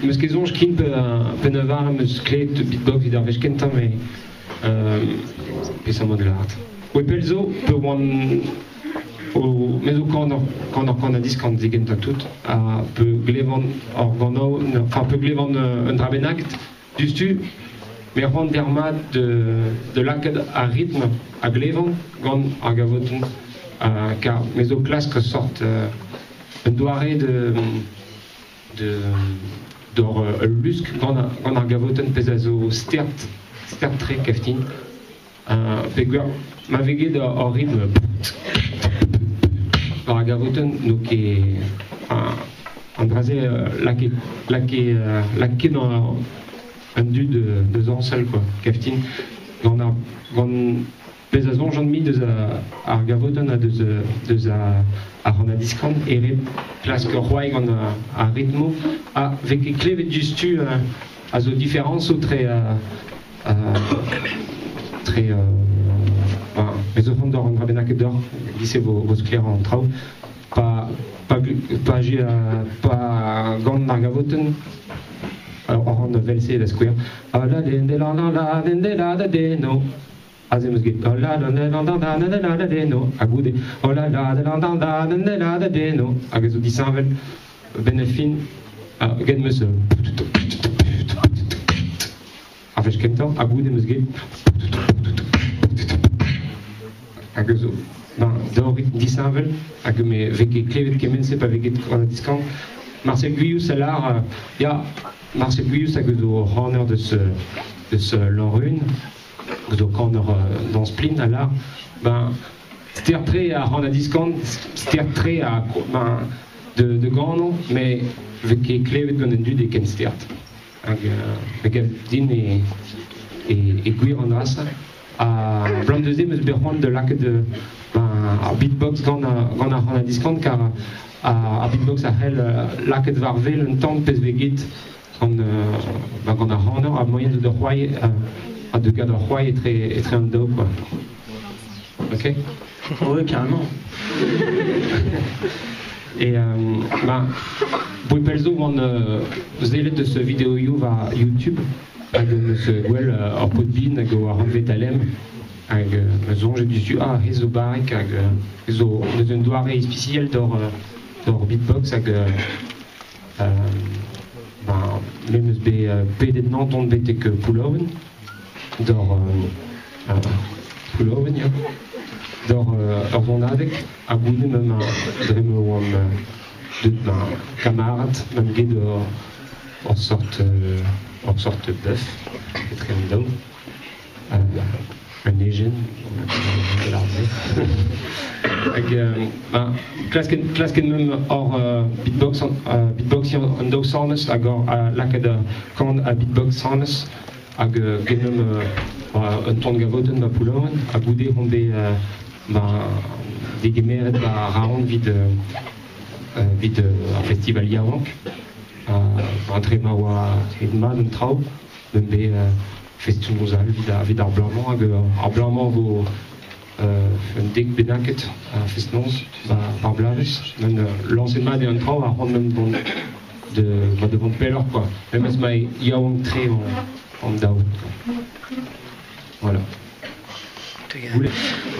meus kezonj kin pe navar meus klet beatbox vid ar vech kentam pe sa mod l'art. Oe pelzo pe oan o mezo kan a disk an degen ta tout pe glevan or ganav, enfin pe glevan un drabenakt dustu mais ran dermat de lakad a rythme a glevan gant ar gavoten car mezo klask sort un doare d'or lusk gant ar gavoten pez a zo stert tre keftin pe gwir ma veget ar rythme par ar gavoten no ket an draze lak dans un dud de zansel quoi keftin gant pez a zonj an mi deus ar gavoten a deus a ran a diskant ere klask roaig gant a ritmo a veket klevet justu a zo diferenzo tre ez o c'hant d'or an drabenaket d'or gise voz kler an traoù pa gant ar gavoten or an velse da skouer a la de la de no a ze meus get o la de no a goude o la de no hag ez o disanvel ben fin get meus a vech kentan a goude meus get hag zo d'or disanvel hag me veket klevet kemense pa veket an a diskant Marcel Guyous alar Marcel Guyous hag zo ranner deus l'enrune zo kanner dans splin alar ster tre a ran a diskant ster tre a de gano mais veket klevet gant en dud e ken stert hag din e gwir an ras a blant deus meus berc'hoant de lak a beatbox gant a ran a diskant car a beatbox a c'hell laket war vel un tamm pez veget gant a ranner a moyen de c'hoai a de gad ar c'hoai e tre an daou quoi. Ok? Ouais, carrément. Et bouy pelzo gant zelet de ce vidéo va YouTube hag meus gwell ar podbin hag o ar vet alem hag meus zonj dustu ez zo barek hag ez zo neus un doare ispiciel d'or beatbox hag me meus pedet nanton betek pouloven d'or pouloven ya d'or ur zonadek a goude mem drem oam kamarad mem get ur sort bœuf etre an daou un egen klasken mem or beatbox an daou sannes hag lakad kant a beatbox sannes hag genom un ton gavoten ma pouloven a goude rombe de gemeret raon vid ar festival yaouank antrema oa edman un traoù be festunozal vid ar blanman hag ar blanman vo un dek benaket a festnoz ar blaves men lansenmat e an traoù a ran mem devant peller quoi même ez ma yaouank tre en daout voilà.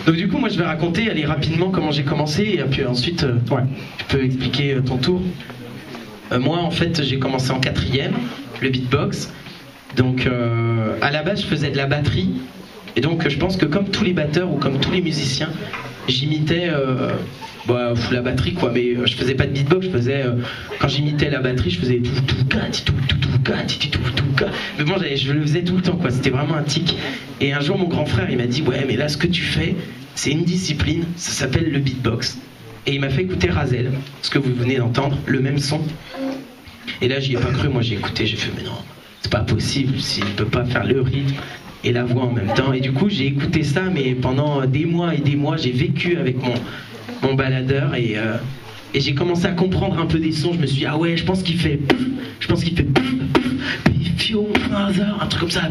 Donc du coup moi je vais raconter aller rapidement comment j'ai commencé et puis ensuite tu peux expliquer ton tour. Moi en fait j'ai commencé en 4e le beatbox donc à la base je faisais de la batterie et donc je pense que comme tous les batteurs ou comme tous les musiciens j'imitais la batterie quoi mais je faisais pas de beatbox je faisais quand j'imitais la batterie je faisais tout mais bon je le faisais tout le temps quoi c'était vraiment un tic et un jour mon grand frère il m'a dit ouais mais là ce que tu fais c'est une discipline ça s'appelle le beatbox et il m'a fait écouter Razel ce que vous venez d'entendre le même son et là j'y ai pas cru moi j'ai écouté j'ai fait mais non c'est pas possible s'il peut pas faire le rythme et la voix en même temps et du coup j'ai écouté ça mais pendant des mois et des mois j'ai vécu avec mon baladeur et j'ai commencé à comprendre un peu des sons je me suis dit ah ouais je pense qu'il fait un truc comme ça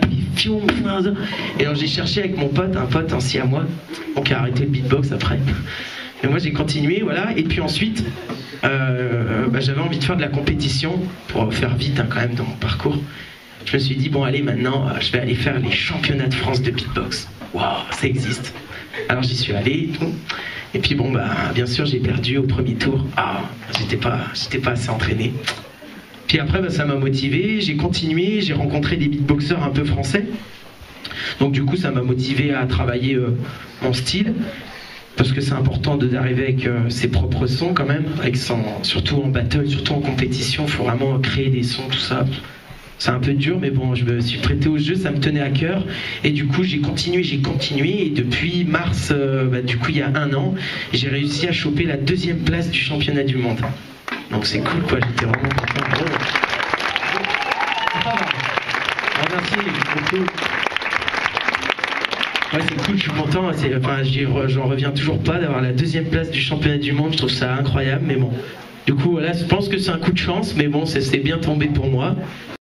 et donc j'ai cherché avec mon pote un pote ainsi à moi qui a arrêté le beatbox après Et moi j'ai continué, voilà. Et puis ensuite, j'avais envie de faire de la compétition pour faire vite quand même dans mon parcours. Je me suis dit bon allez maintenant, je vais aller faire les championnats de France de beatbox. Waouh, ça existe. Alors j'y suis allé et tout. Et puis bon bien sûr j'ai perdu au premier tour. Ah, j'étais pas assez entraîné. Puis après ça m'a motivé, j'ai continué, j'ai rencontré des beatboxers un peu français. Donc du coup ça m'a motivé à travailler mon style. Parce que c'est important d'arriver avec ses propres sons quand même, surtout en battle, surtout en compétition, il faut vraiment créer des sons, tout ça. C'est un peu dur, mais bon, je me suis prêté au jeu, ça me tenait à cœur. Et du coup, j'ai continué. Et depuis mars, du coup, il y a 1 an, j'ai réussi à choper la 2e place du championnat du monde. Donc c'est cool, quoi, j'étais vraiment content. Merci beaucoup. Ouais, c'est cool, je suis content. J'en reviens toujours pas d'avoir la 2e place du championnat du monde. Je trouve ça incroyable, mais bon. Du coup, voilà, je pense que c'est un coup de chance, mais bon, c'est bien tombé pour moi.